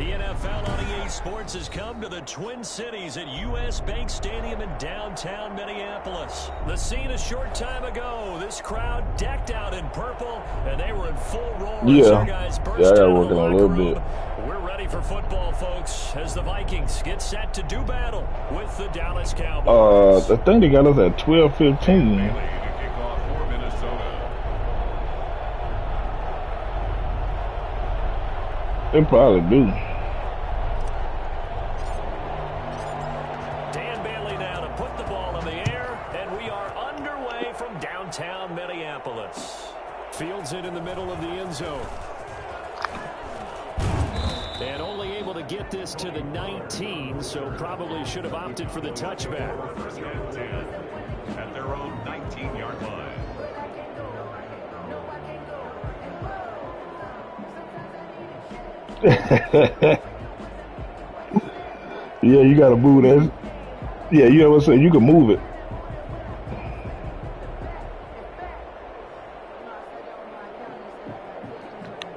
The NFL on EA Sports has come to the Twin Cities at US Bank Stadium in downtown Minneapolis. The scene a short time ago, this crowd decked out in purple, and they were in full roar as their guys burst out of the locker room. We're ready for football, folks, as the Vikings get set to do battle with the Dallas Cowboys. I think they got us at 12-15. They probably do. Dan Bailey now to put the ball in the air, and we are underway from downtown Minneapolis. Fields it in the middle of the end zone. And only able to get this to the 19, so probably should have opted for the touchback. First and 10 at their own 19-yard line. Yeah, you gotta move that. Yeah, you know what I'm saying? You can move it.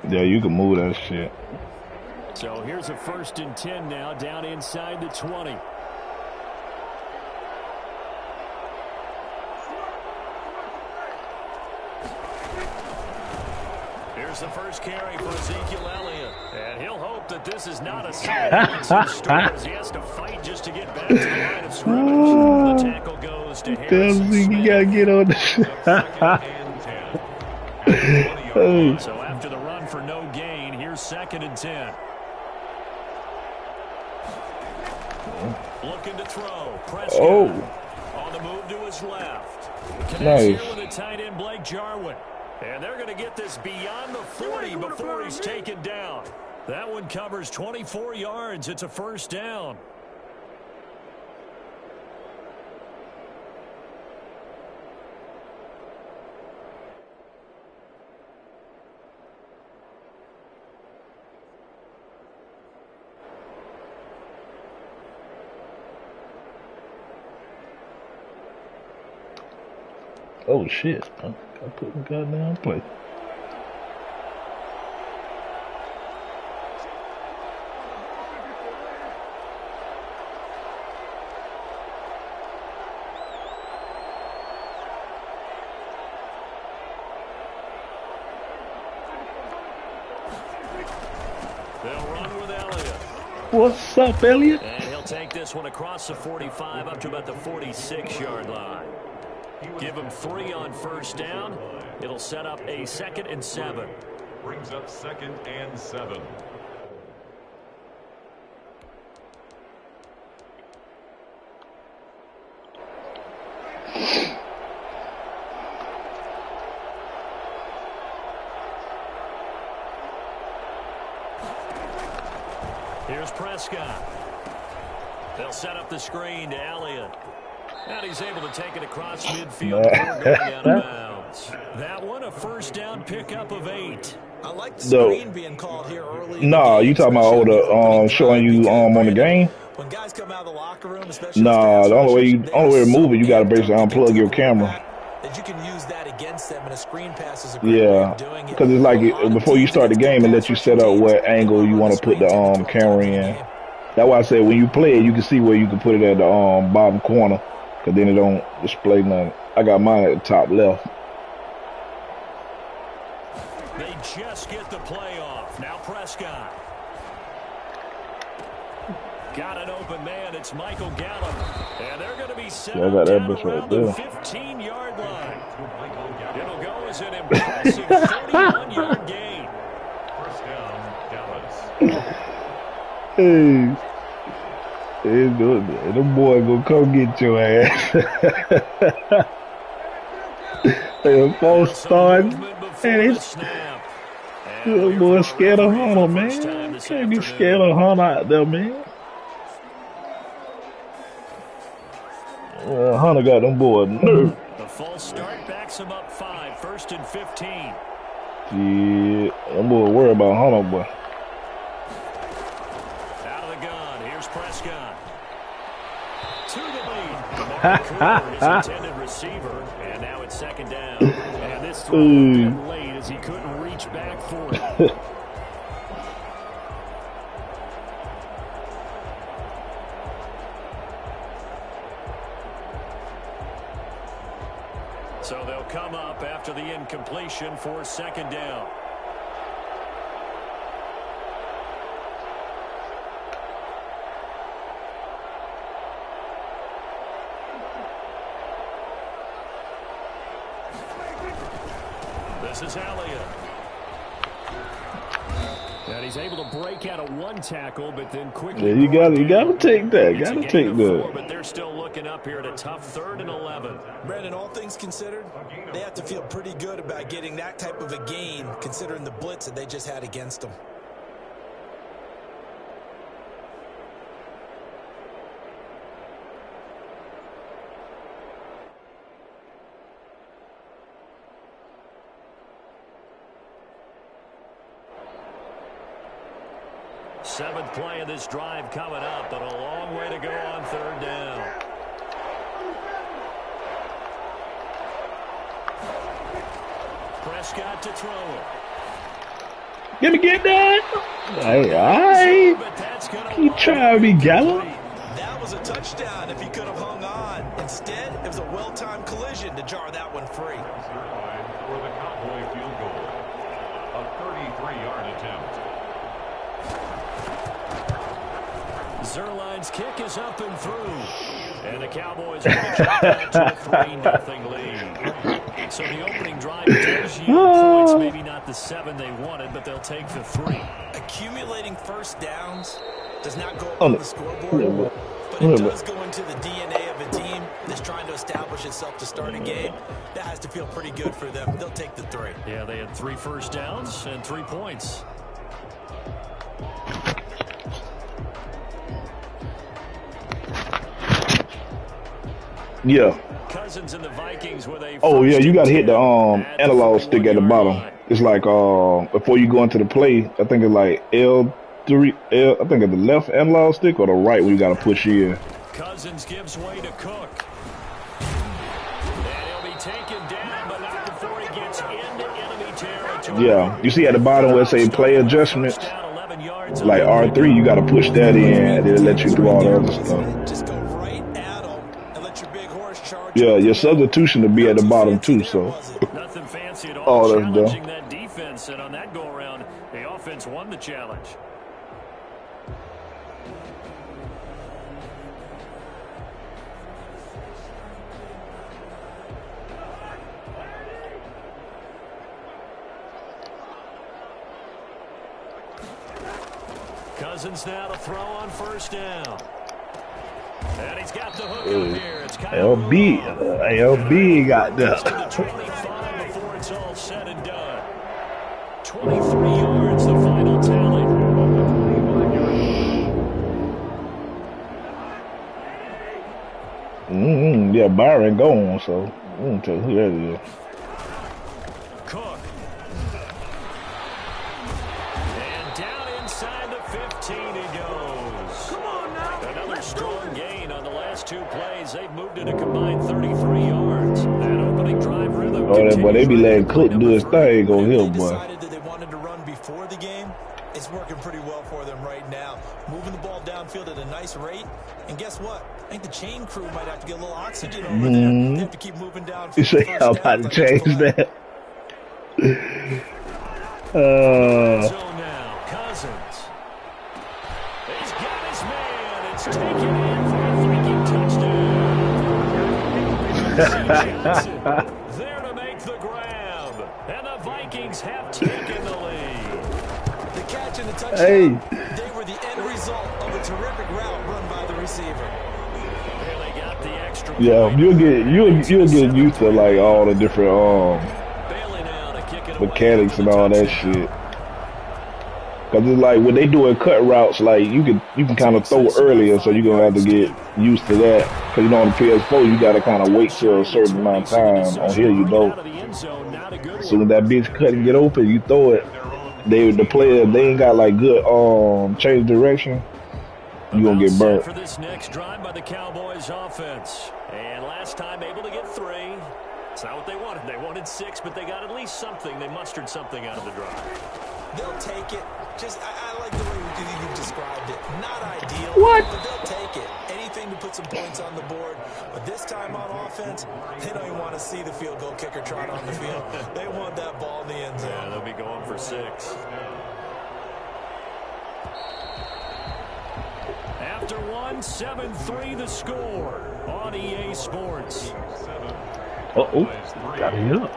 Yeah, you can move that shit. So here's a 1st and 10 now, down inside the 20. Here's the first carry for Ezekiel Elliott. And he'll hope that this is not a sign. He has to fight just to get back to the line of scrimmage. The tackle goes to Harrison Smith. You gotta get on the So after the run for no gain, here's 2nd and 10. Looking to throw. Prescott on the move to his left. Connects here with the tight end Blake Jarwin. And they're going to get this beyond the 40 before he's taken down. That one covers 24 yards. It's a 1st down. Oh shit! I put the goddamn play. They'll run with Elliott. What's up, Elliott? And he'll take this one across the 45 up to about the 46-yard line. Give him 3 on 1st down. It'll set up a 2nd and 7. Brings up 2nd and 7. Here's Prescott. They'll set up the screen to Elliott. And he's able to take it across midfield before going out of bounds. That one, a 1st down pickup of 8. I like the screen being called here early. Nah, you talking about older showing you on the game? When guys come out of the locker room, especially nah, the only way to move it, you gotta basically unplug your camera. That you can use that against them, and a screen pass is a great way of doing it. Because it's like before you start the game, it lets you set up what angle you want to put the camera in. That's why I said when you play it, you can see where you can put it at the bottom corner. Because then it don't display nothing. I got mine at the top left. They just get the play off. Now Prescott. Got an open man. It's Michael Gallup. And they're going to be set up down around the 15-yard line. It'll go as an impressive 31-yard gain. 1st down, Dallas. Hey. Them boy gonna come get your ass. They false start. And them boy scared of Hunter, man. Can't be scared of Hunter out there, man. Hunter got them boys nerve. The false start backs him up 5, 1st and 15. Yeah, them boy worry about Hunter, boy. Out of the gun, here's Prescott. To the lead. His intended receiver, and now it's 2nd down. And this throw late as he couldn't reach back for it. So they'll come up after the incompletion for second down. This is Elliott. And he's able to break out of one tackle, but then quickly. Yeah, you gotta take that. Gotta take that. But they're still looking up here at a tough 3rd and 11. Brandon, all things considered, they have to feel pretty good about getting that type of a gain, considering the blitz that they just had against them. Seventh play of this drive coming up, but a long way to go on 3rd down. Prescott to throw it. Get that. Hey, keep trying to be gallant. That was a touchdown if he could have hung on. Instead, it was a well-timed collision to jar that one free. For the Cowboy field goal, a 33-yard attempt. Zerline's kick is up and through. And the Cowboys are going to back to a 3-0 lead. So the opening drive does yield points, maybe not the 7 they wanted, but they'll take the 3. Accumulating first downs does not go up on the scoreboard, but it does go into the DNA of a team that's trying to establish itself to start a game. That has to feel pretty good for them. They'll take the 3. Yeah, they had 3 first downs and 3 points. Yeah. Cousins and the Vikings with a Oh yeah, you gotta hit the analog stick at the bottom. It's like before you go into the play, I think it's like L3, I think it's the left analog stick or the right where you gotta push in. Cousins gives way to Cook. And he'll be taken down, but not before he gets into enemy territory. Yeah, you see at the bottom where it say play adjustments, like R3, you gotta push that in and it'll let you do all the other stuff. Just go right at them and let your big horse charge. Yeah, your substitution will be at the bottom too, so. Nothing fancy at all. Oh, that's challenging dumb. that defense, and on that go-around, the offense won the challenge. Cousins now to throw on first down. And he's got the hook up here. It's LB got that. 25 before it's all said and done. 23 yards, the final tally. Yeah, Byron gone, so I don't tell who that is. Cook. And down inside the 15 he goes. Come on now. Another strong gain on the last 2 plays. They've moved it a combined 33 yards. That opening drive rhythm. Oh, boy, they be letting Cook do his thing on him, boy. Decided that they wanted to run before the game. It's working pretty well for them right now. Moving the ball downfield at a nice rate. And guess what? I think the chain crew might have to get a little oxygen over there. They have to keep moving downfield. You say I'm about to change that. So now, Cousins. He's got his man. It's taken in for a Viking touchdown. There to make the grab. And the Vikings have taken the lead. The catch and the touchdown, they were the end result of a terrific route run by the receiver. They got the extra. Yeah, you'll get used to like all the different Bailey now to kick it mechanics and all that shit. Cause it's like when they doing cut routes, like you can kind of throw earlier, so you're gonna have to get used to that. Cause you know on the PS4 you gotta kind of wait till a certain amount of time. On here you don't. As soon as that bitch cut and get open, you throw it. The player they ain't got like good change direction. You gonna get burnt. For this next drive by the Cowboys offense, and last time able to get 3. It's not what they wanted. They wanted 6, but they got at least something. They mustered something out of the drive. They'll take it. Just I like the way you described it. Not ideal, What? but they'll take it. Anything anything to put some points on the board. But this time on offense, they don't even want to see the field goal kicker trot on the field. They want that ball in the end zone. Yeah, they'll be going for 6. After 1, 7-3 the score on EA Sports. Uh-oh. Got it up.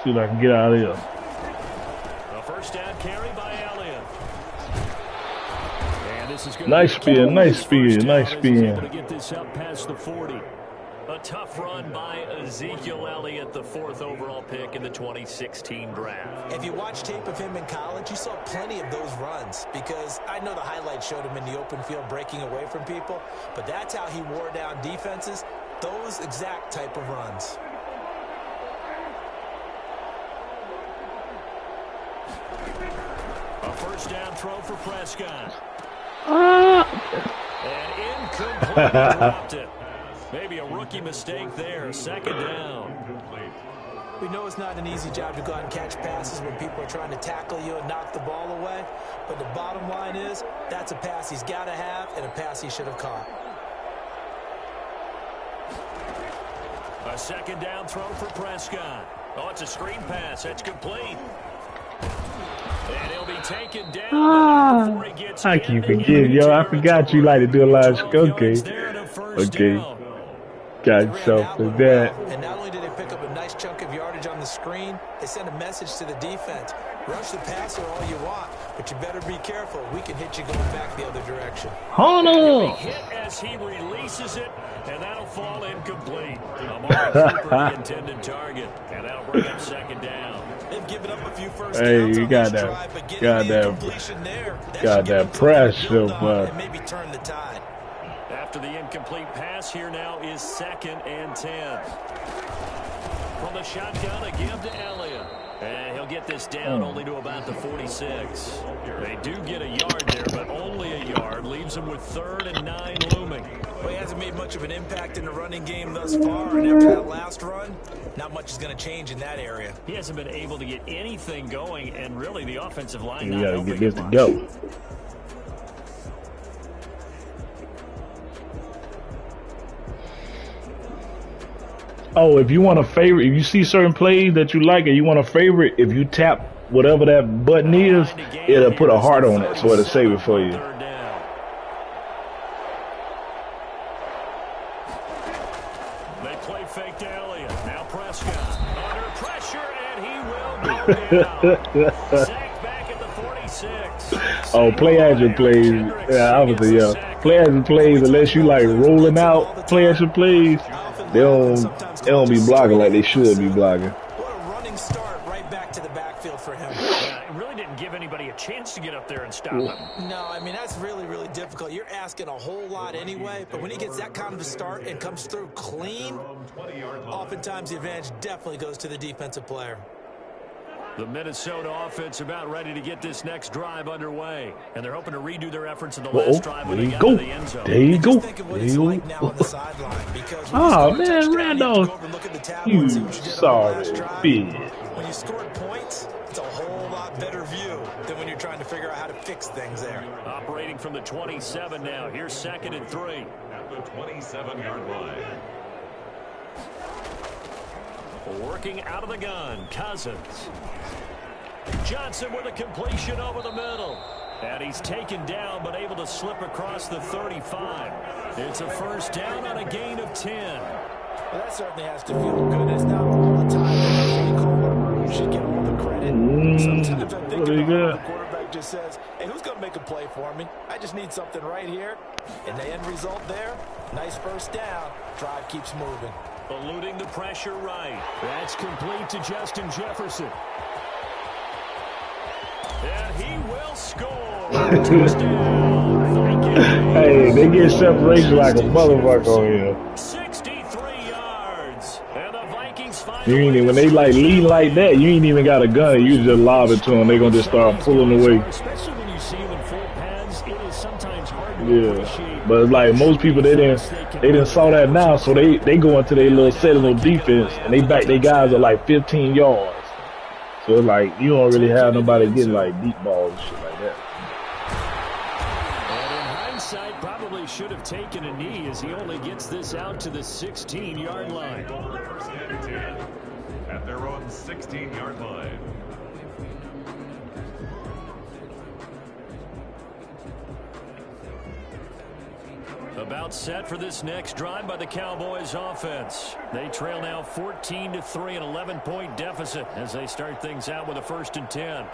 See what I can get out of here. A first down carry by Elliott. And this is going nice spin, nice spin, nice spin. Able to get this up past the 40. A tough run by Ezekiel Elliott, the 4th overall pick in the 2016 draft. If you watch tape of him in college, you saw plenty of those runs because I know the highlights showed him in the open field breaking away from people, but that's how he wore down defenses, those exact type of runs. A first down throw for Prescott. And incomplete. Dropped it. Maybe a rookie mistake there. 2nd down. We know it's not an easy job to go out and catch passes when people are trying to tackle you and knock the ball away. But the bottom line is, that's a pass he's got to have and a pass he should have caught. A 2nd down throw for Prescott. Oh, it's a screen pass. That's complete. And he'll be taken down before he gets I keep forgetting, yo. I forgot you like to do a lot of okay. Got yourself with that. And not only did they pick up a nice chunk of yardage on the screen, they sent a message to the defense. Rush the passer all you want, but you better be careful. We can hit you going back the other direction. Hold on. Hit as he releases it, and that'll fall incomplete. Amari Cooper, the intended target, and that'll bring up 2nd down. They've given up a few first Hey, downs you on got this that, drive, but getting got the that, incompletion there, that got should give that them something to pressure, build on but and maybe turn the tide. After the incomplete pass, here now is 2nd and 10. From the shotgun, a give to Elliott. And he'll get this down only to about the 46. They do get a yard there, but only a yard. Leaves him with 3rd and 9 looming. Well, he hasn't made much of an impact in the running game thus far, and after that last run, not much is going to change in that area. He hasn't been able to get anything going, and really the offensive line you not gotta helping get this him to much. go. Oh, if you want a favorite, if you see certain plays that you like and you want a favorite, if you tap whatever that button is, it'll put a heart on it, so it'll save it for you. They play fake to Elliott. Now Prescott under pressure, and he will go down. Sacked back at the 46. Oh, play action plays. Yeah, obviously, yeah. Play action plays, unless you like rolling out play action plays, they don't be blocking like they should be blocking. What a running start right back to the backfield for him. It really didn't give anybody a chance to get up there and stop him. No, I mean, that's really, really difficult. You're asking a whole lot anyway, but when he gets that kind of a start and comes through clean, oftentimes the advantage definitely goes to the defensive player. The Minnesota offense about ready to get this next drive underway, and they're hoping to redo their efforts in the last drive when they got to the end zone. There you go. There you go. Oh, man, Randolph. You sorry, bitch. When you scored points, it's a whole lot better view than when you're trying to figure out how to fix things there. Operating from the 27 now. Here's 2nd and 3. At the 27-yard line. Working out of the gun, Cousins. Johnson with a completion over the middle. And he's taken down, but able to slip across the 35. It's a first down on a gain of 10. Well, that certainly has to feel good. It's not all the time that you should get all the credit. Sometimes I think about the quarterback just says, hey, who's going to make a play for me? I just need something right here. And the end result there, nice first down. Drive keeps moving. Eluding the pressure right. That's complete to Justin Jefferson. And he will score. Touchdown. Thank you. Hey, they get separation like a motherfucker on here. 63 yards. And the Vikings find You ain't even, when they like lead like that, you ain't even got a gun. You just lob it to them. They're going to just start pulling away. Especially when you see them in full pads, it is sometimes hard to appreciate. But like most people, they didn't saw that now, so they go into their little setting of defense and they back their guys at like 15 yards. So it's like you don't really have nobody getting like deep balls and shit like that. And in hindsight, probably should have taken a knee as he only gets this out to the 16-yard line. First and 10 at their own 16-yard line. About set for this next drive by the Cowboys offense. They trail now 14-3, an 11-point deficit as they start things out with a 1st and 10.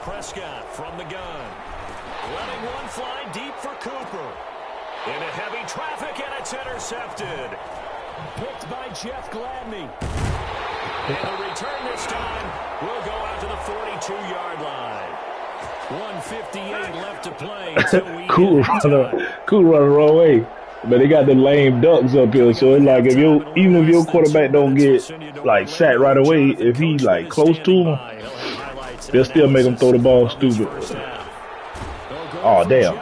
Prescott from the gun. Letting one fly deep for Cooper. Into heavy traffic, and it's intercepted. Picked by Jeff Gladney. And the return this time will go out to the 42-yard line. 1:58 left to play. Cool run the wrong way. But they got the lame ducks up here, so it's like even if your quarterback don't get like sacked right away, if he like close to him, they'll still make him throw the ball stupid. Oh damn!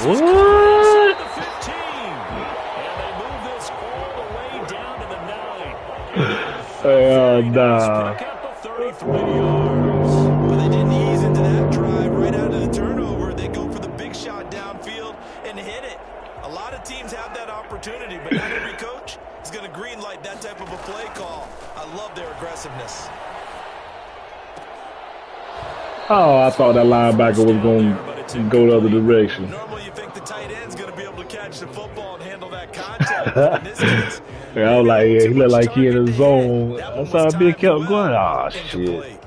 What? Nah. But they didn't ease into that drive. Right out of the turnover, they go for the big shot downfield and hit it. A lot of teams have that opportunity, but not every coach is going to green light that type of a play call. I love their aggressiveness. Oh, I thought that linebacker was going to go the other direction. Normally you think the tight end's going to be able to catch the football and handle that contact. In this case, yeah, I was like, yeah, he looked like he in the zone. That's how Big kept going. Oh, shit.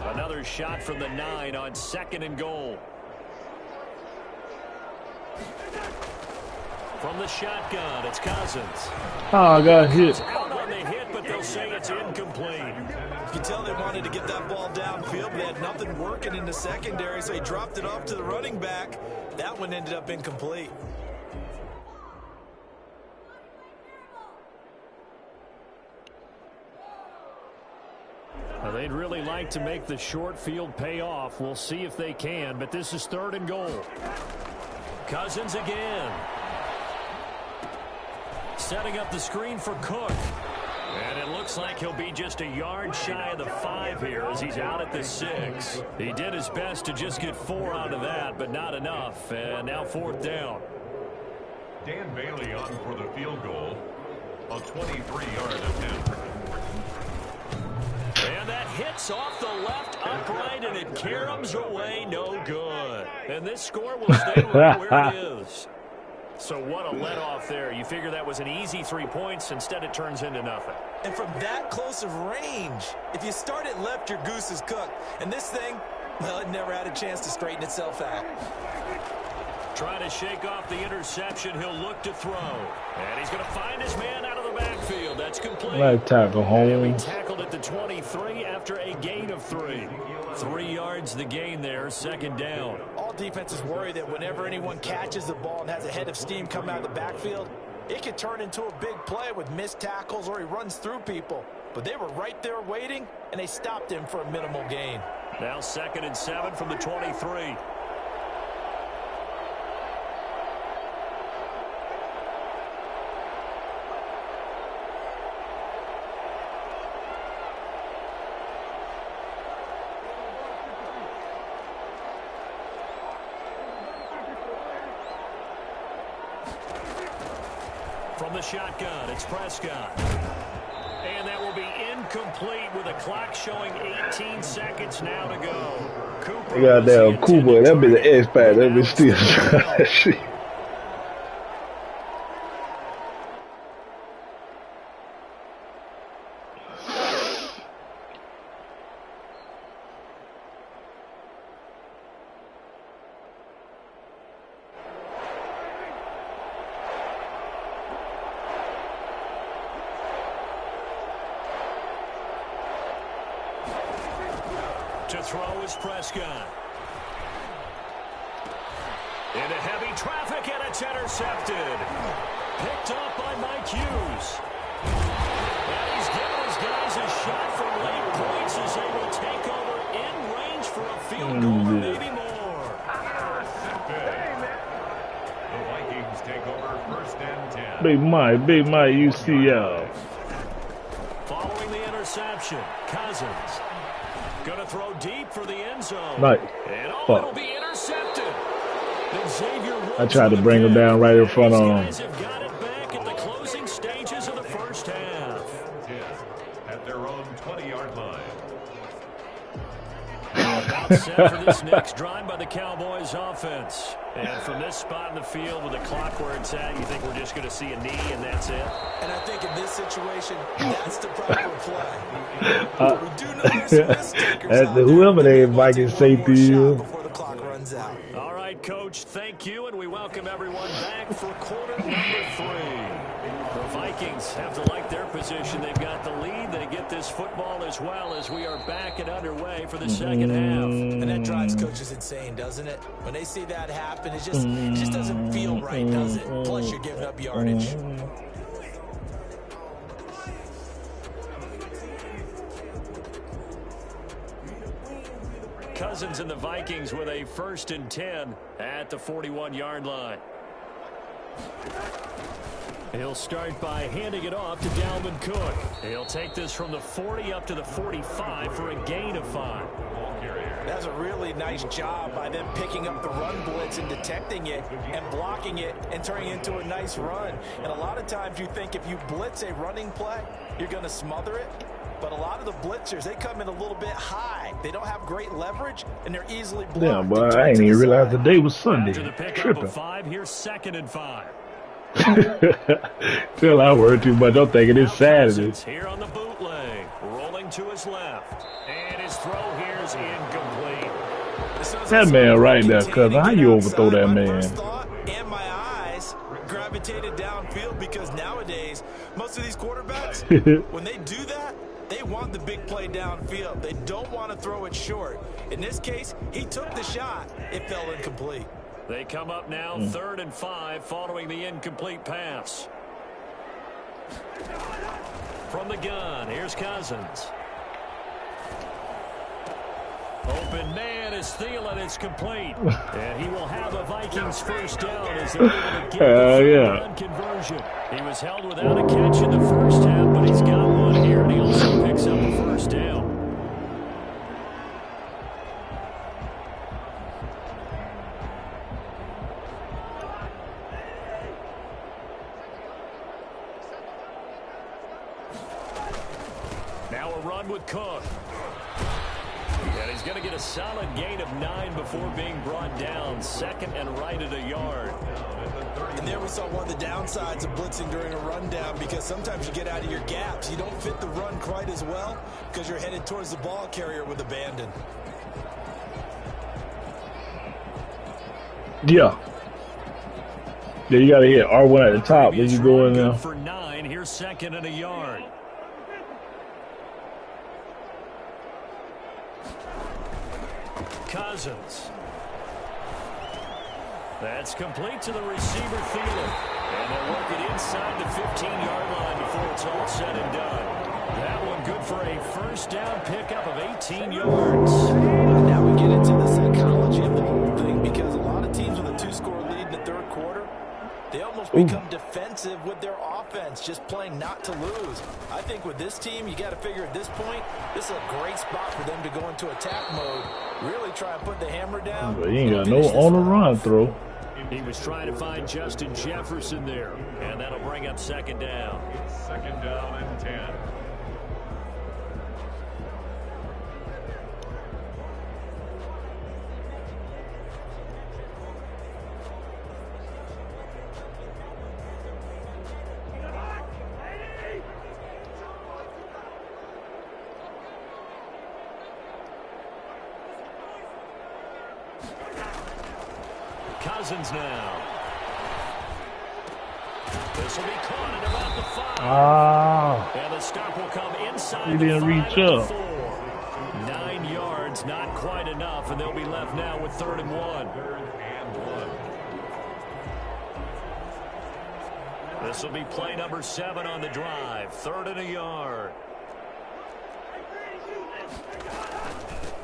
Another shot from the 9 on 2nd and goal. From the shotgun, it's Cousins. Oh, I got hit. Out on the hit, but they'll say it's incomplete. You can tell they wanted to get that ball downfield, but they had nothing working in the secondary, so he dropped it off to the running back. That one ended up incomplete. Well, they'd really like to make the short field pay off. We'll see if they can, but this is 3rd and goal. Cousins again. Setting up the screen for Cook. And it looks like he'll be just a yard shy of the 5 here as he's out at the 6. He did his best to just get 4 out of that, but not enough. And now 4th down. Dan Bailey on for the field goal. A 23-yard attempt. And that hits off the left upright, and it caroms away no good. And this score will stay right where it is. So what a let-off there. You figure that was an easy 3 points. Instead, it turns into nothing. And from that close of range, if you start it left, your goose is cooked. And this thing, well, it never had a chance to straighten itself out. Trying to shake off the interception. He'll look to throw. And he's going to find his man out of the backfield. That's complete. Right tackle home. He'll be tackled at the 23 after a gain of 3. 3 yards the gain there, 2nd down. All defenses worry that whenever anyone catches the ball and has a head of steam come out of the backfield, it could turn into a big play with missed tackles or he runs through people. But they were right there waiting, and they stopped him for a minimal gain. Now 2nd and 7 from the 23. From the shotgun, it's Prescott. And that will be incomplete with a clock showing 18 seconds now to go. Cooper. Goddamn Cooper, that'd be the X factor. That'd be still shit. To throw is Prescott. Into heavy traffic, and it's intercepted. Picked up by Mike Hughes. And he's given his guys a shot from late points as they will take over in range for a field goal or maybe more. The Vikings take over 1st and 10. Big Mike, UCL. Following the interception, Cousins. Going to throw deep for the end zone. Right. And Fuck. it'll be intercepted. I tried to bring him down right in front of him. These guys have got it back at the closing stages of the first half. At their own 20-yard line. Set for this next drive by the Cowboys offense. And from this spot in the field with the clock where it's at, you think we're just going to see a knee and that's it? And I think in this situation, that's the proper play. We do know there's some risk takers out there. Whoever they Vikings safety is. Before the clock runs out. All right, Coach, thank you, and we welcome everyone back for quarter number 3. The Vikings have to like their position. They've got the lead. They get this football as well as we are back and underway for the second half. And that drives coaches insane, doesn't it? When they see that happen, it just doesn't feel right, does it? Plus, you're giving up yardage. Cousins and the Vikings with a 1st and 10 at the 41-yard line. He'll start by handing it off to Dalvin Cook. He'll take this from the 40 up to the 45 for a gain of 5. That's a really nice job by them picking up the run blitz and detecting it and blocking it and turning it into a nice run. And a lot of times you think if you blitz a running play, you're going to smother it. But a lot of the blitzers, they come in a little bit high. They don't have great leverage, and they're easily blocked. Yeah, but I ain't even realized the day was Sunday. After the pickup of 5, here's 2nd and 5. Till I worry too much. I'm thinking it's Saturday. Here on the bootleg, rolling to his left, and his throw here is incomplete. That man right there, cousin. How you overthrow that man? And my eyes gravitated downfield because nowadays most of these quarterbacks, when they do that, they want the big play downfield. They don't want to throw it short. In this case, he took the shot. It fell incomplete. They come up now 3rd and 5 following the incomplete pass. From the gun, here's Cousins. Open man is Thielen. It's complete. And he will have a Vikings 1st down as they're able to get the run conversion. He was held without a catch in the first half, but he's got one here, and he also picks up a 1st down. Now a run with Cook. And he's going to get a solid gain of 9 before being brought down. 2nd and right at a yard. And there we saw one of the downsides of blitzing during a rundown, because sometimes you get out of your gaps. You don't fit the run quite as well because you're headed towards the ball carrier with abandon. Yeah. Yeah, you got to hit R1 at the top. Then you go in there. For 9, here's 2nd and a yard. Cousins. That's complete to the receiver, Thielen. And they'll work it inside the 15-yard line before it's all said and done. That one good for a 1st down pickup of 18 yards. Now we get into the psychology of the whole thing, because a lot of teams with a 2-score lead in the 3rd quarter, they almost become defensive with their offense, just playing not to lose. I think with this team, you got to figure at this point, this is a great spot for them to go into attack mode, really try and put the hammer down. But he ain't got no on the run throw. He was trying to find Justin Jefferson there, and that'll bring up 2nd down. 2nd down and 10. Cousins now. This will be caught at about the 5. Ah. And the stop will come inside. He didn't reach up. 9 yards, not quite enough, and they'll be left now with 3rd and 1. This will be play number 7 on the drive. 3rd and a yard.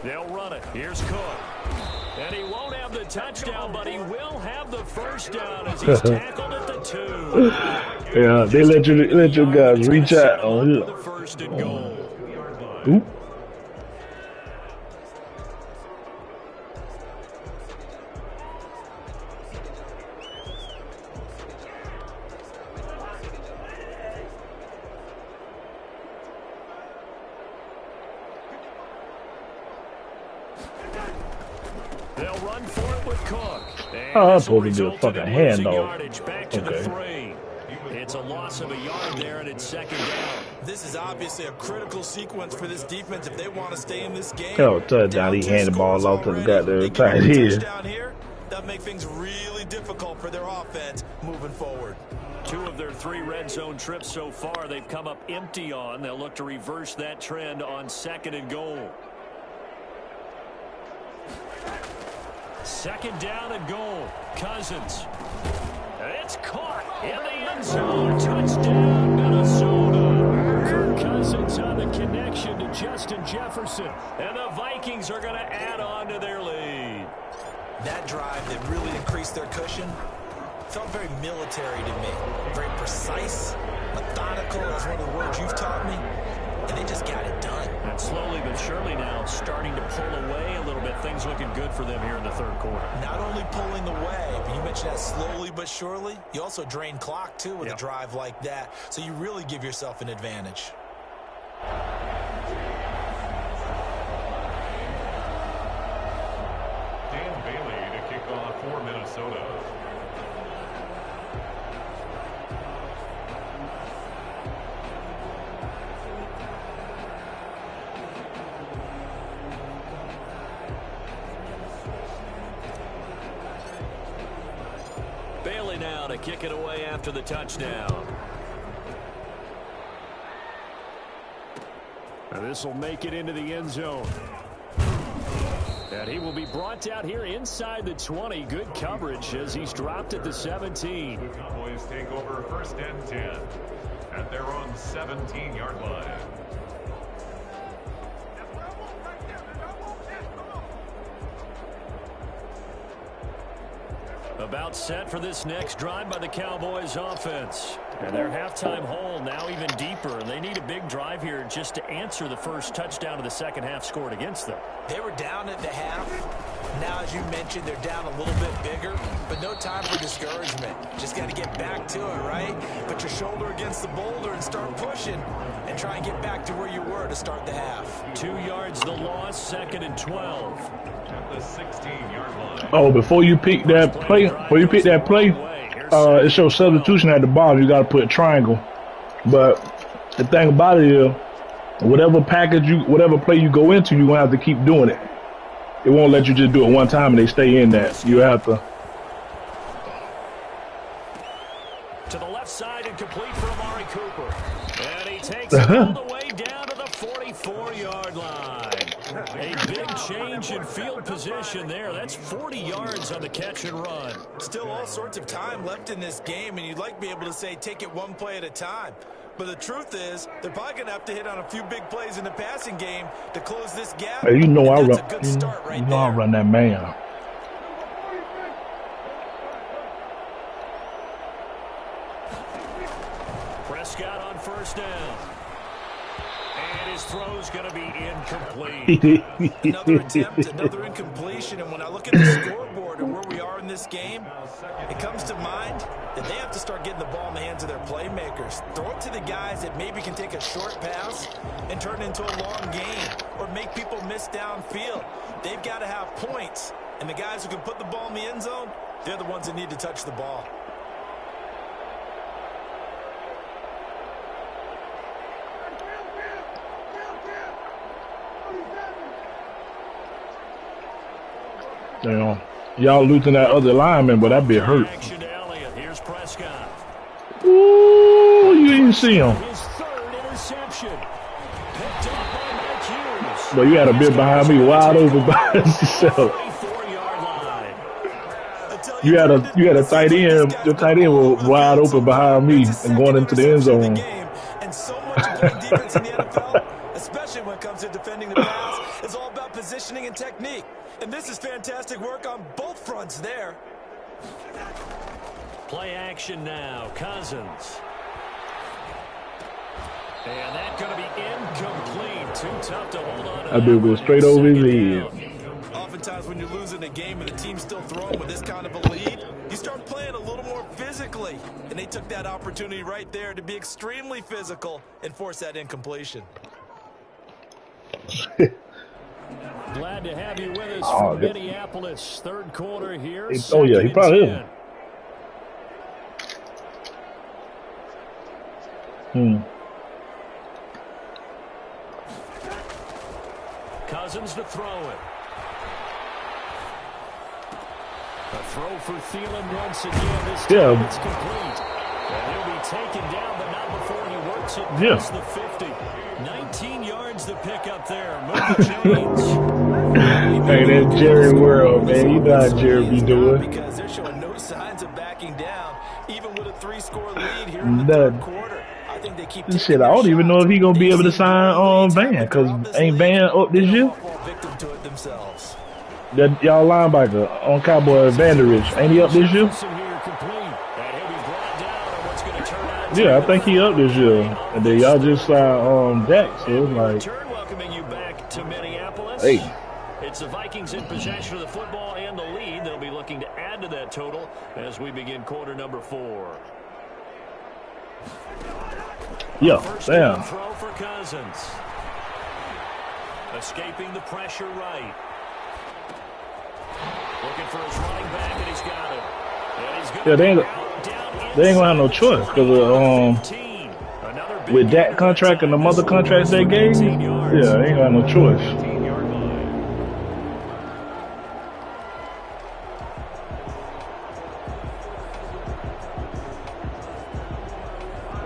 They'll run it. Here's Cook. And he won't have the touchdown, but he will have the 1st down as he's tackled at the 2. Yeah, they let your guys reach out on it. The 1st and goal. Oop. They'll run for it with Cook. Oh, that's supposed to be a fucking handoff. Back to the 3. It's a loss of a yard there, and it's 2nd down. This is obviously a critical sequence for this defense if they want to stay in this game. Oh, touchdown. He handed the ball off to the goddamn tight end. That'll make things really difficult for their offense moving forward. 2 of their 3 red zone trips so far, they've come up empty on. They'll look to reverse that trend on 2nd and goal. 2nd down and goal. Cousins. It's caught in the end zone. Touchdown, Minnesota. Kirk Cousins on the connection to Justin Jefferson. And the Vikings are going to add on to their lead. That drive that really increased their cushion felt very military to me. Very precise, methodical is one of the words you've taught me. And they just got it done. And slowly but surely now starting to pull away a little bit. Things looking good for them here in the 3rd quarter. Not only pulling away, but you mentioned that slowly but surely. You also drain clock, too, with a drive like that. So you really give yourself an advantage. Dan Bailey to kick off for Minnesota. Bailey now to kick it away after the touchdown. And this will make it into the end zone. And he will be brought out here inside the 20. Good coverage as he's dropped at the 17. The Cowboys take over 1st and 10 at their own 17-yard line. About set for this next drive by the Cowboys offense. And their halftime hole now even deeper. And they need a big drive here just to answer the first touchdown of the 2nd half scored against them. They were down at the half. Now, as you mentioned, they're down a little bit bigger, but no time for discouragement. Just got to get back to it, right? Put your shoulder against the boulder and start pushing and try and get back to where you were to start the half. 2 yards the loss, 2nd and 12. At the 16-yard line. Oh, before you pick that play, it shows substitution at the bottom. You got to put a triangle. But the thing about it is, whatever play you go into, you're going to have to keep doing it. It won't let you just do it one time and they stay in that. You have to. To the left side and complete for Amari Cooper. And he takes it all the way down to the 44-yard line. A big change in field position there. That's 40 yards on the catch and run. Still all sorts of time left in this game, and you'd like to be able to say take it one play at a time. But the truth is, they're probably going to have to hit on a few big plays in the passing game to close this gap. Hey, you know I run. I run that man. Prescott on 1st down. And his throw's going to be incomplete. Another attempt, another incompletion. And when I look at the scoreboard and where we are in this game, it comes to mind that they have to start getting the ball in the hands of their playmakers. Throw it to the guys that maybe can take a short pass and turn it into a long game or make people miss downfield. They've got to have points. And the guys who can put the ball in the end zone, they're the ones that need to touch the ball. You know, y'all losing that other lineman, but that bit hurt. Here's Prescott. Ooh, you didn't see him. His 3rd interception. Picked up by Mike Hughes. But you had a bit behind me, wide open by yourself. You had a tight end. Your tight end was wide open behind me and going into the end zone. And so much of defense in the NFL, especially when it comes to defending the pass, is all about positioning and technique. And this is fantastic work on both fronts there. Play action now. Cousins. And that's going to be incomplete. Too tough to hold on to. That dude goes straight over his head. Oftentimes when you're losing a game and the team's still throwing with this kind of a lead, you start playing a little more physically. And they took that opportunity right there to be extremely physical and force that incompletion. Glad to have you with us from Minneapolis. Third quarter here. Oh, yeah, he probably is. Cousins to throw it. A throw for Thielen once again. This time it's complete. And he'll be taken down, but not before he works it past the 50. 19 yards to pick up there. Move the chains. Hey, that's Jerry World, man. You know how Jerry be doing. Because they're showing no signs of backing down, even with a 3-score lead here in the third quarter. I think they keep shit, I don't even know if he gonna be able to sign Van, because ain't Van up this year? Victim to it themselves. That y'all linebacker on Cowboy Vanderich, ain't he up this year? Yeah, I think he up this year. And then y'all just signed Dak, so it's like, welcoming you back to Minneapolis. Hey. It's the Vikings in possession of the football and the lead. They'll be looking to add to that total as we begin quarter number 4. Yeah, damn. Throw for Cousins. Escaping the pressure right. Looking for his running back, and he's got it. And he's yeah, they ain't gonna have no choice because with that contract and the other contracts they gave, they ain't gonna have no choice.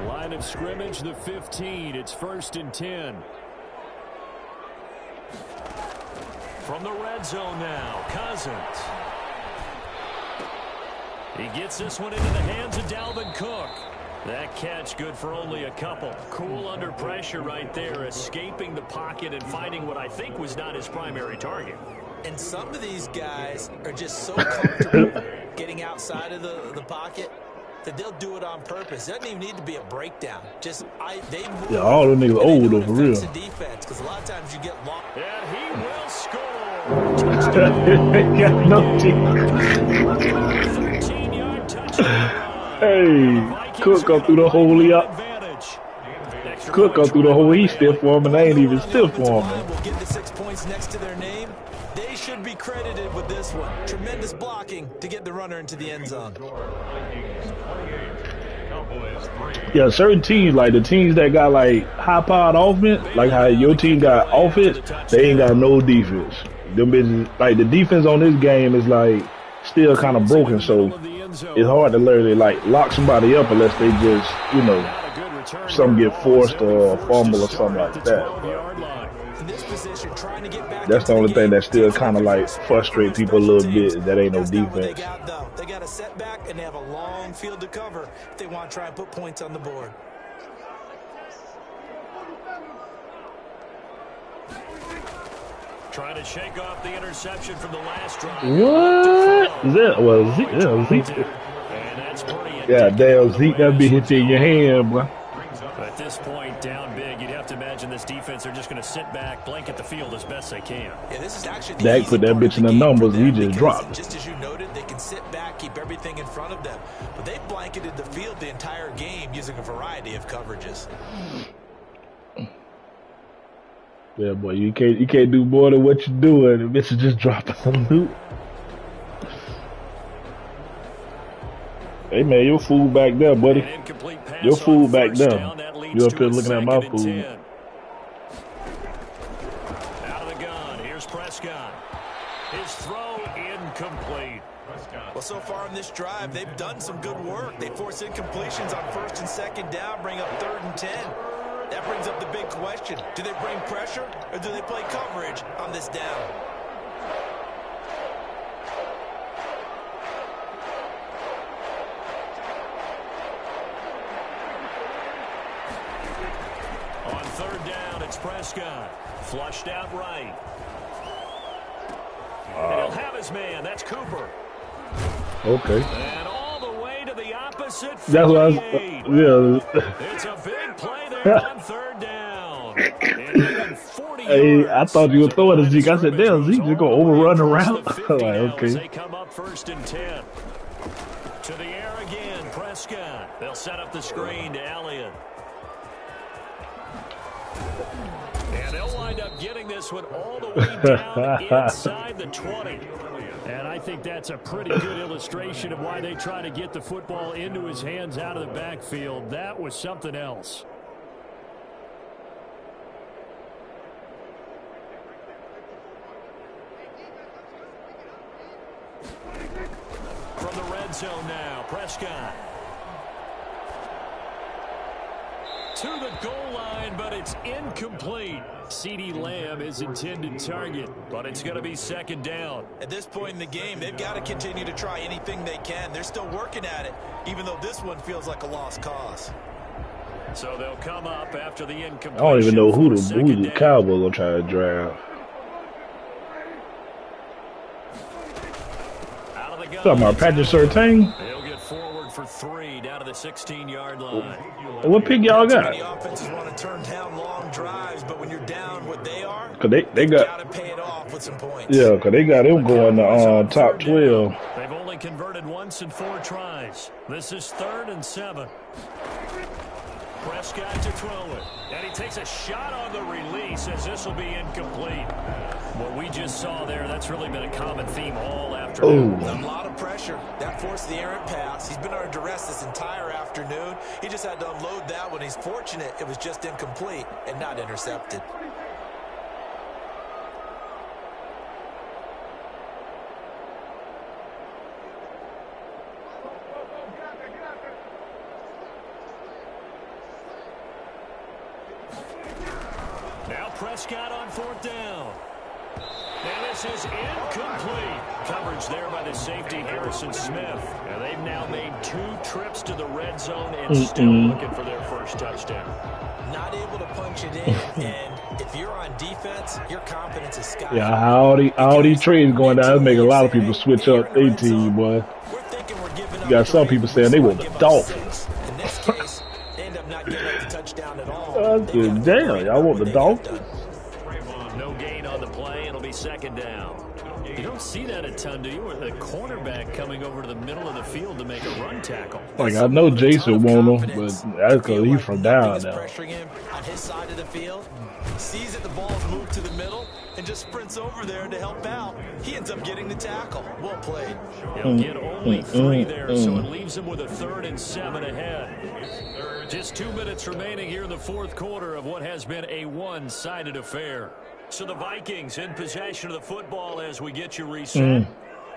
Line of scrimmage, the 15. It's 1st and 10. From the red zone now, Cousins. He gets this one into the hands of Dalvin Cook. That catch good for only a couple. Cool under pressure right there, escaping the pocket and finding what I think was not his primary target. And some of these guys are just so comfortable getting outside of the pocket that they'll do it on purpose. It doesn't even need to be a breakdown. They move. Yeah, all them niggas old though, for real. Defense, because a lot of times you get long. And he will score. Got no team. 13-yard touchdown. Hey, Cook go through the whole up. Cook go through the whole East stiff for him, and they ain't even stiff for him. Will get the 6 points next to their name. They should be credited with this one. Tremendous blocking to get the runner into the end zone. Yeah, certain teams, like the teams that got like high-powered offense, like how your team got offense, they ain't got no defense. Them bitches, like the defense on this game is like still kind of broken, so it's hard to literally like lock somebody up unless they just, you know, some get forced or fumble or something like that. That's the only thing that still kind of like frustrate people a little bit. That ain't no defense. They got a setback and they have a long field to cover if they want to try and put points on the board. Trying to shake off the interception from the last drive. What? Is that? Well, Zeke. Yeah, Zeke. Yeah, damn, Zeke, that be hit you in your hand, bro. At this point, down big, you'd have to imagine this defense are just going to sit back, blanket the field as best they can. Yeah, this is actually Dak put that bitch in the numbers, he just dropped. Just as you noted, they can sit back, keep everything in front of them. But they blanketed the field the entire game using a variety of coverages. Yeah, boy, you can't do more than what you're doing. The bitch is just dropping the loot. Hey man, your food back there, buddy. Your food back there. You up here looking at my food. Out of the gun, here's Prescott. His throw incomplete. Well, so far in this drive, they've done some good work. They force incompletions on 1st and 2nd down, bring up 3rd and 10. That brings up the big question. Do they bring pressure or do they play coverage on this down? On 3rd down, it's Prescott. Flushed out right. And he'll have his man. That's Cooper. Okay. And all the way to the opposite 48. That's what I was, yeah. It's a big play there on 3rd down. Hey, I thought you were throwing to Zeke. I said, damn, Zeke just going to overrun the route. Like, okay. They come up 1st and 10. To the air again, Prescott. They'll set up the screen to Elliott. And they'll wind up getting this one all the way down inside the 20. And I think that's a pretty good illustration of why they try to get the football into his hands out of the backfield. That was something else. From the red zone now, Prescott. To the goal line, but it's incomplete. CeeDee Lamb is intended target, but it's going to be second down. At this point in the game, they've got to continue to try anything they can. They're still working at it, even though this one feels like a lost cause. So they'll come up after the incompletion. I don't even know who the Cowboys gonna try to draft. Out of the gun. Talking about Patrick Surtain? He'll get forward for 3 down to the 16-yard line. What pick y'all got? Many offenses want to turn down long drives, but when you're down what they are, Cause they got to pay it off with some points. Yeah, cause they got him going to top 12. They've only converted once in 4 tries. This is 3rd and 7. Prescott to throw it. And he takes a shot on the release as this will be incomplete. What we just saw there, that's really been a common theme all afternoon. A lot of pressure. That forced the errant pass. He's been under duress this entire afternoon. He just had to unload that one. He's fortunate it was just incomplete and not intercepted. Prescott on 4th down. And this is incomplete. Coverage there by the safety, Harrison Smith. And they've now made 2 trips to the red zone and still looking for their first touchdown. Not able to punch it in, and if you're on defense, your confidence is sky. Yeah, all these trades going down, make a lot of people switch up their team, boy. You got some people saying they want the Dolphins. In this case, they end up not giving up the touchdown at all. Damn, y'all want the Dolphins? No gain on the play. It'll be second down. You don't see that a ton, do you? Or the cornerback coming over to the middle of the field to make a run tackle. Like, I know Jason want him, but that's because he's from down now. Pressuring him on his side of the field. Sees that the ball's moved to the middle and just sprints over there to help out. He ends up getting the tackle. Well played. He'll get only 3 there, so it leaves him with a 3rd and 7 ahead. Just 2 minutes remaining here in the 4th quarter of what has been a one-sided affair. So the Vikings in possession of the football as we get you reset.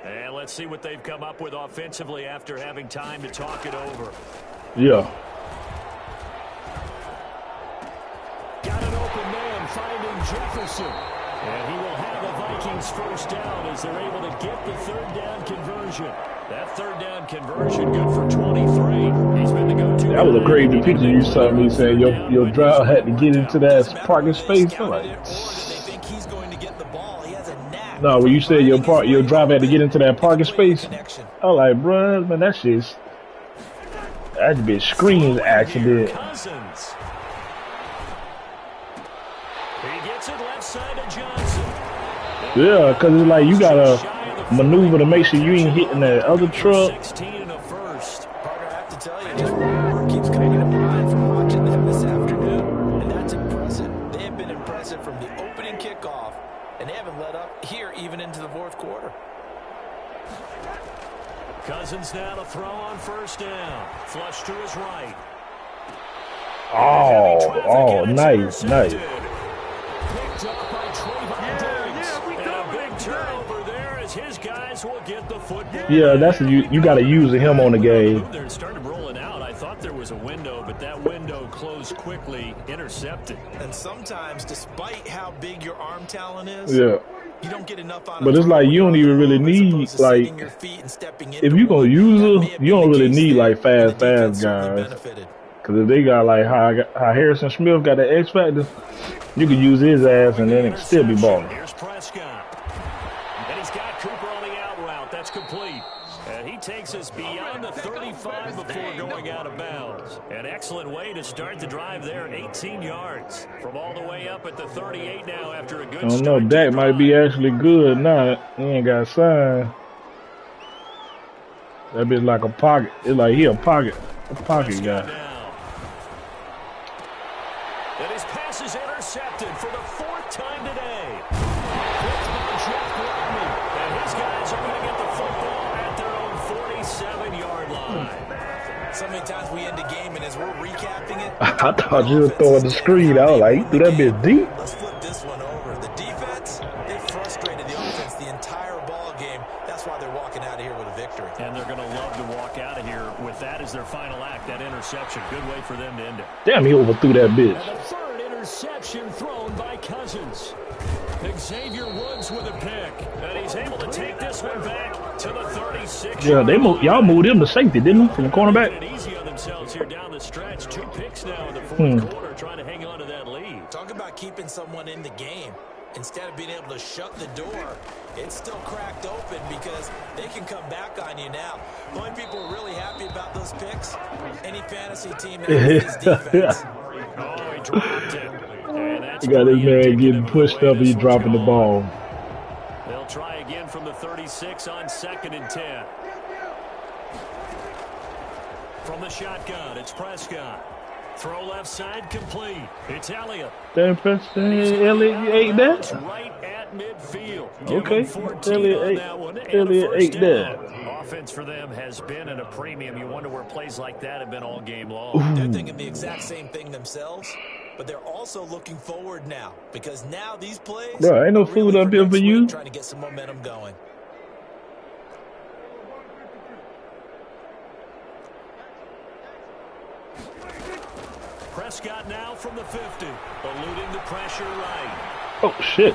And let's see what they've come up with offensively after having time to talk it over. Yeah. Got an open man finding Jefferson. And he will have the Vikings first down as they're able to get the 3rd down conversion. That 3rd down conversion good for 23. He's been the go-to. That was a crazy picture you saw me saying your drive had to get into that parking space. I'm like, no, when you said your drive had to get into that parking space, I'm like, bruh, man, that be a screen accident. Cousins. He gets it left side of Johnson. Yeah, because it's like you gotta maneuver to make sure you ain't hitting that other truck. 16 and a first. Parker, I have to tell you, just work keeps coming to mind from watching them this afternoon, and that's impressive. They have been impressive from the opening kickoff, and they haven't let up here even into the 4th quarter. Cousins now to throw on 1st down. Flush to his right. Oh, nice. Picked up by Trayvon Diggs. And a big turnover there as his guys will get the football. Yeah, that's you got to use him on the game. They started rolling out. I thought there was a window, but that window closed quickly, intercepted. And sometimes, despite how big your arm talent is, yeah, you don't get enough out of. But it's like you don't even really need like if you gonna use her, you don't really need like fast guys. Because if they got like how Harrison Smith got the X factor, you can use his ass and then it can still be balling. Here's Prescott, and he's got Cooper on the out route. That's complete. And he takes us beyond the 35 before going out of bounds. An excellent way to start the drive there, 18 yards. From all the way up at the 38 now after a good start. I don't know, Dak might be actually good now. He ain't got signed. That bitch like a pocket. It's like he a pocket guy. And his pass is intercepted for the 4th time today. Picked by Jeff Gladney. And his guys are going to get the football at their own 47-yard line. So many times we end the game, and as we're recapping it, I thought you were throwing the screen. I was like, you threw that bitch deep. Let's flip this one over. The defense, they frustrated the offense the entire ball game. That's why they're walking out of here with a victory. And they're going to love to walk out of here with that as their final act, that interception. Good way for them to end it. Damn, he overthrew that bitch. And the 3rd interception thrown by Cousins. Xavier Woods with a pick. And he's able to take this one back to the 36. Yeah, y'all moved him to safety, didn't you, from the cornerback? Easy on themselves here down the stretch. 2 picks now in the 4th quarter, trying to hang on to that lead. Talk about keeping someone in the game. Instead of being able to shut the door, it's still cracked open because they can come back on you now. The only people really happy about those picks, any fantasy team that has defense. Oh, he dropped it. And that's You got this man getting pushed up and he's dropping the ball. They'll try again from the 36 on 2nd and 10. From the shotgun, it's Prescott. Throw left side complete. It's Elliott. Damn, Preston, Elliott, you ate that? Right at midfield. Okay. Elliott ate that. Offense for them has been at a premium. You wonder where plays like that have been all game long. They're thinking the exact same thing themselves, but they're also looking forward now because now these plays. Bro, ain't no food up here for you. Trying to get some momentum going. Prescott now from the 50, eluding the pressure right. Oh, shit.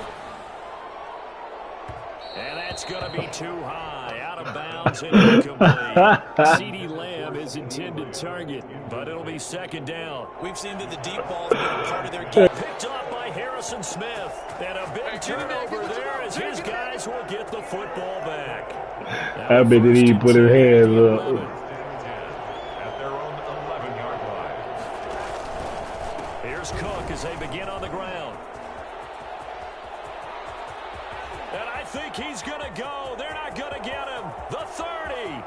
And that's going to be too high, out of bounds and incomplete. CeeDee Lamb is intended target, but it'll be 2nd down. We've seen that the deep ball's been a part of their game. Picked up by Harrison Smith, and a big turnover there as his guys will get the football back. I bet that he put his hands up. At their own 11-yard line. Here's Cook as they begin on the ground. And I think he's going to go. They're not going to get him. The 30.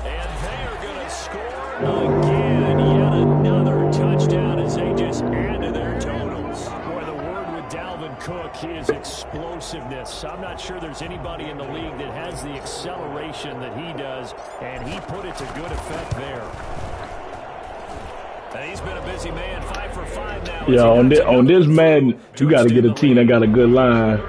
And they are going to score again. Yet another touchdown as they just add to their totals. Boy, the word with Dalvin Cook is explosiveness. I'm not sure there's anybody in the league that has the acceleration that he does, and he put it to good effect there. And he's been a busy man, 5 for 5 now. Yeah, on this Madden, you got to get a team that got a good line.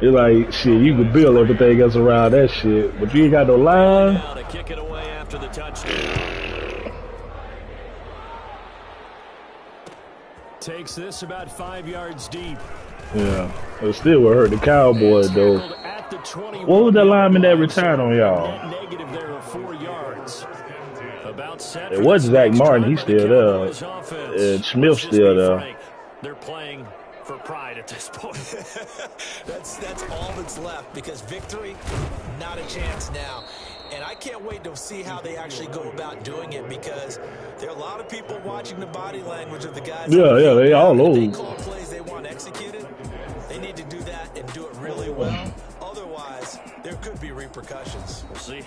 It's like, shit, you can build everything else around that shit, but you ain't got no line. Now to kick it away after the touchdown. Takes this about 5 yards deep. Yeah, it still would hurt the Cowboys, though. What was that lineman that retired on y'all? Negative there of 4 yards. About set. It was Zach Martin. He's still there. And Smith's still there. They're playing for pride at this point. That's all that's left because victory, not a chance now. And I can't wait to see how they actually go about doing it because there are a lot of people watching the body language of the guys. Yeah, they all over. over. They call plays they want executed. They need to do that and do it really well. Otherwise, there could be repercussions. We'll see.